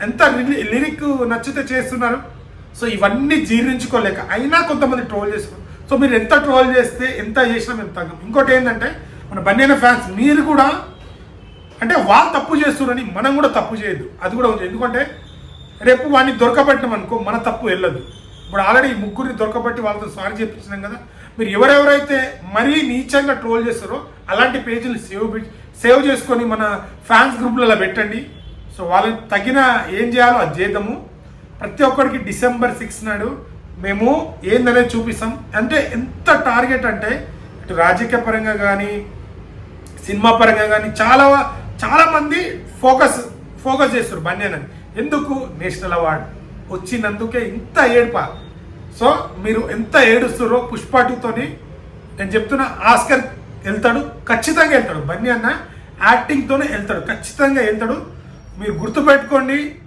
ఎంత లిరిక్ నచ్చితే చేస్తున్నారు. సో ఇవన్నీ జీర్ణించుకోలేక అయినా కొంతమంది ట్రోల్ చేస్తున్నారు. సో మీరు ఎంత ట్రోల్ చేస్తే ఎంత చేసినా మేము తగ్గం. ఇంకోటి ఏంటంటే మన బన్యన ఫ్యాన్స్ మీరు కూడా అంటే వాళ్ళు తప్పు చేస్తున్నారని మనం కూడా తప్పు చేయొద్దు. అది కూడా ఉంది. ఎందుకంటే రేపు వాడిని దొరకబట్టినాం అనుకో మన తప్పు వెళ్ళదు. ఇప్పుడు ఆల్రెడీ ముగ్గురిని దొరకబట్టి వాళ్ళతో సారీ చెప్పించినాం కదా. మీరు ఎవరెవరైతే మరీ నీచంగా ట్రోల్ చేస్తారో అలాంటి పేజీలు సేవ్ చేసుకొని మన ఫ్యాన్స్ గ్రూప్లలో పెట్టండి. సో వాళ్ళకి తగిన ఏం చేయాలో అది చేద్దాము. ప్రతి ఒక్కరికి December 6 నాడు మేము ఏందనేది చూపిస్తాం. అంటే ఎంత టార్గెట్ అంటే ఇటు రాజకీయ పరంగా కానీ సినిమా పరంగా కానీ చాలామంది ఫోకస్ చేస్తారు బన్యనని. ఎందుకు నేషనల్ అవార్డు వచ్చినందుకే ఇంత ఏడుప. సో మీరు ఎంత ఏడుస్తారో పుష్ప 2తోని నేను చెప్తున్నా ఆస్కర్ వెళ్తాడు, ఖచ్చితంగా వెళ్తాడు. బన్నీ అన్న యాక్టింగ్తోనే వెళ్తాడు, ఖచ్చితంగా వెళ్తాడు. మీరు గుర్తుపెట్టుకోండి.